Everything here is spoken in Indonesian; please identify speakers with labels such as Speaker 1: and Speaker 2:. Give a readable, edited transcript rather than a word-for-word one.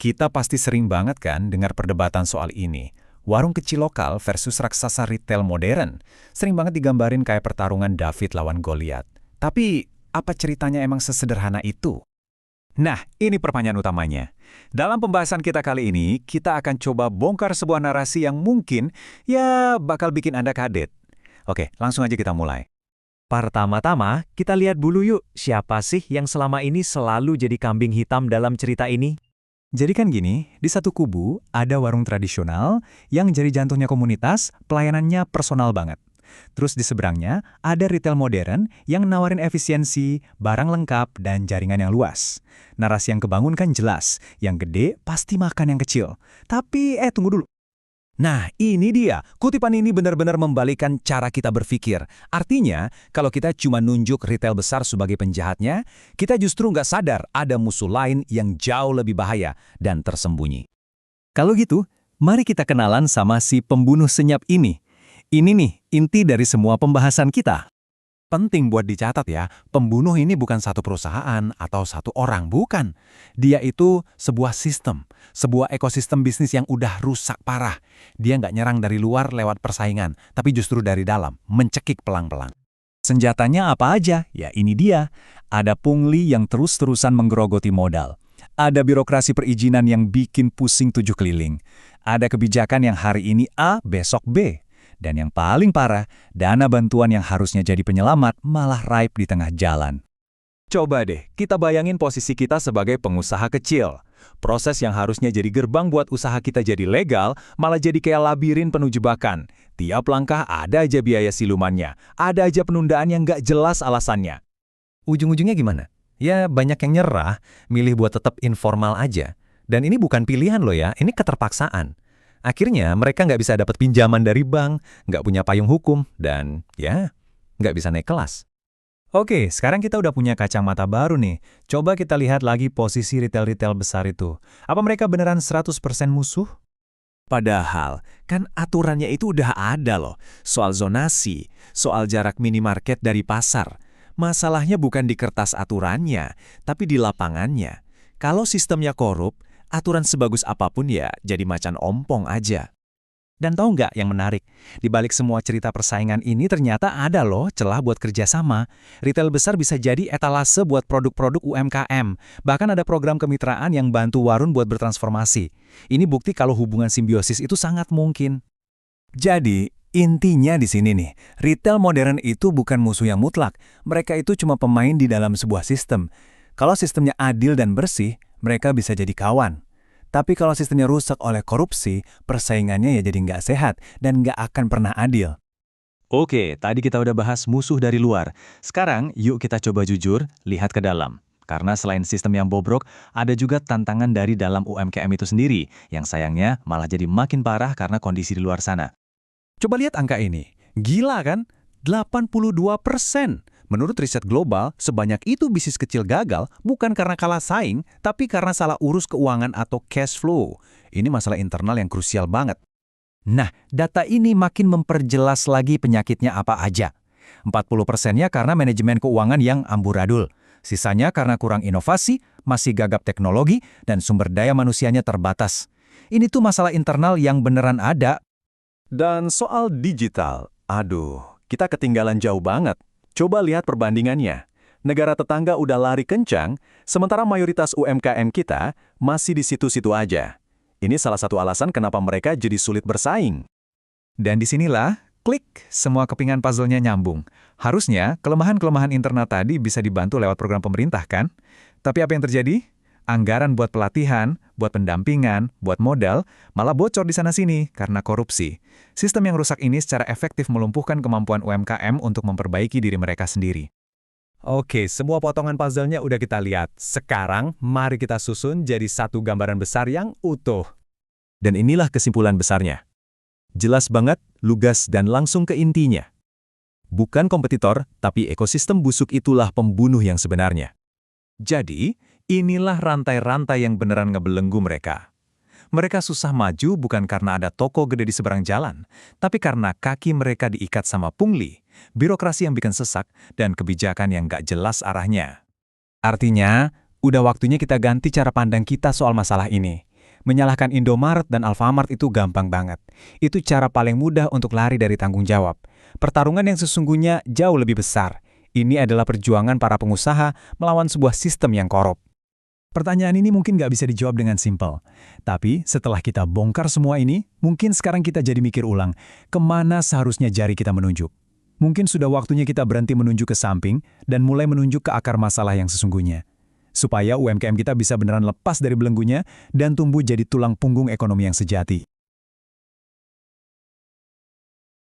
Speaker 1: Kita pasti sering banget kan dengar perdebatan soal ini. Warung kecil lokal versus raksasa retail modern. Sering banget digambarin kayak pertarungan David lawan Goliat. Tapi, apa ceritanya emang sesederhana itu? Nah, ini pertanyaan utamanya. Dalam pembahasan kita kali ini, kita akan coba bongkar sebuah narasi yang mungkin, ya bakal bikin Anda kaget. Oke, langsung aja kita mulai.
Speaker 2: Pertama-tama, kita lihat dulu yuk, siapa sih yang selama ini selalu jadi kambing hitam dalam cerita ini?
Speaker 1: Jadi kan gini, di satu kubu ada warung tradisional yang jadi jantungnya komunitas, pelayanannya personal banget. Terus di seberangnya ada retail modern yang nawarin efisiensi, barang lengkap, dan jaringan yang luas. Narasi yang kebangun kan jelas, yang gede pasti makan yang kecil. Tapi tunggu dulu. Nah, ini dia. Kutipan ini benar-benar membalikkan cara kita berpikir. Artinya, kalau kita cuma nunjuk retail besar sebagai penjahatnya, kita justru nggak sadar ada musuh lain yang jauh lebih bahaya dan tersembunyi. Kalau gitu, mari kita kenalan sama si pembunuh senyap ini. Ini nih, inti dari semua pembahasan kita. Penting buat dicatat ya, pembunuh ini bukan satu perusahaan atau satu orang, bukan. Dia itu sebuah sistem, sebuah ekosistem bisnis yang udah rusak parah. Dia nggak nyerang dari luar lewat persaingan, tapi justru dari dalam, mencekik pelang-pelang. Senjatanya apa aja? Ya ini dia. Ada pungli yang terus-terusan menggerogoti modal. Ada birokrasi perizinan yang bikin pusing 7 keliling. Ada kebijakan yang hari ini A, besok B. Dan yang paling parah, dana bantuan yang harusnya jadi penyelamat malah raib di tengah jalan. Coba deh, kita bayangin posisi kita sebagai pengusaha kecil. Proses yang harusnya jadi gerbang buat usaha kita jadi legal, malah jadi kayak labirin penuh jebakan. Tiap langkah ada aja biaya silumannya, ada aja penundaan yang nggak jelas alasannya. Ujung-ujungnya gimana? Ya banyak yang nyerah, milih buat tetap informal aja. Dan ini bukan pilihan loh ya, ini keterpaksaan. Akhirnya mereka nggak bisa dapat pinjaman dari bank, nggak punya payung hukum, dan ya, nggak bisa naik kelas. Oke, sekarang kita udah punya kacamata baru nih. Coba kita lihat lagi posisi retail-retail besar itu. Apa mereka beneran 100% musuh? Padahal, kan aturannya itu udah ada loh. Soal zonasi, soal jarak minimarket dari pasar. Masalahnya bukan di kertas aturannya, tapi di lapangannya. Kalau sistemnya korup, aturan sebagus apapun ya jadi macan ompong aja. Dan tahu nggak yang menarik? Di balik semua cerita persaingan ini ternyata ada loh celah buat kerjasama. Retail besar bisa jadi etalase buat produk-produk UMKM. Bahkan ada program kemitraan yang bantu warung buat bertransformasi. Ini bukti kalau hubungan simbiosis itu sangat mungkin. Jadi, intinya di sini nih, retail modern itu bukan musuh yang mutlak. Mereka itu cuma pemain di dalam sebuah sistem. Kalau sistemnya adil dan bersih, mereka bisa jadi kawan. Tapi kalau sistemnya rusak oleh korupsi, persaingannya ya jadi nggak sehat dan nggak akan pernah adil. Oke, tadi kita udah bahas musuh dari luar. Sekarang yuk kita coba jujur, lihat ke dalam. Karena selain sistem yang bobrok, ada juga tantangan dari dalam UMKM itu sendiri, yang sayangnya malah jadi makin parah karena kondisi di luar sana. Coba lihat angka ini. Gila kan? 82%. Menurut riset global, sebanyak itu bisnis kecil gagal bukan karena kalah saing, tapi karena salah urus keuangan atau cash flow. Ini masalah internal yang krusial banget. Nah, data ini makin memperjelas lagi penyakitnya apa aja. 40%-nya karena manajemen keuangan yang amburadul. Sisanya karena kurang inovasi, masih gagap teknologi, dan sumber daya manusianya terbatas. Ini tuh masalah internal yang beneran ada. Dan soal digital, aduh, kita ketinggalan jauh banget. Coba lihat perbandingannya. Negara tetangga udah lari kencang, sementara mayoritas UMKM kita masih di situ-situ aja. Ini salah satu alasan kenapa mereka jadi sulit bersaing. Dan disinilah, klik, semua kepingan puzzle-nya nyambung. Harusnya, kelemahan-kelemahan internal tadi bisa dibantu lewat program pemerintah kan? Tapi apa yang terjadi? Anggaran buat pelatihan, buat pendampingan, buat modal, malah bocor di sana-sini karena korupsi. Sistem yang rusak ini secara efektif melumpuhkan kemampuan UMKM untuk memperbaiki diri mereka sendiri. Oke, semua potongan puzzle-nya udah kita lihat. Sekarang, mari kita susun jadi satu gambaran besar yang utuh. Dan inilah kesimpulan besarnya. Jelas banget, lugas, dan langsung ke intinya. Bukan kompetitor, tapi ekosistem busuk itulah pembunuh yang sebenarnya. Jadi, inilah rantai-rantai yang beneran ngebelenggu mereka. Mereka susah maju bukan karena ada toko gede di seberang jalan, tapi karena kaki mereka diikat sama pungli, birokrasi yang bikin sesak, dan kebijakan yang gak jelas arahnya. Artinya, udah waktunya kita ganti cara pandang kita soal masalah ini.
Speaker 3: Menyalahkan Indomaret dan Alfamart itu gampang banget. Itu cara paling mudah untuk lari dari tanggung jawab. Pertarungan yang sesungguhnya jauh lebih besar. Ini adalah perjuangan para pengusaha melawan sebuah sistem yang korup.
Speaker 1: Pertanyaan ini mungkin nggak bisa dijawab dengan simpel. Tapi setelah kita bongkar semua ini, mungkin sekarang kita jadi mikir ulang, kemana seharusnya jari kita menunjuk? Mungkin sudah waktunya kita berhenti menunjuk ke samping dan mulai menunjuk ke akar masalah yang sesungguhnya. Supaya UMKM kita bisa beneran lepas dari belenggunya dan tumbuh jadi tulang punggung ekonomi yang sejati.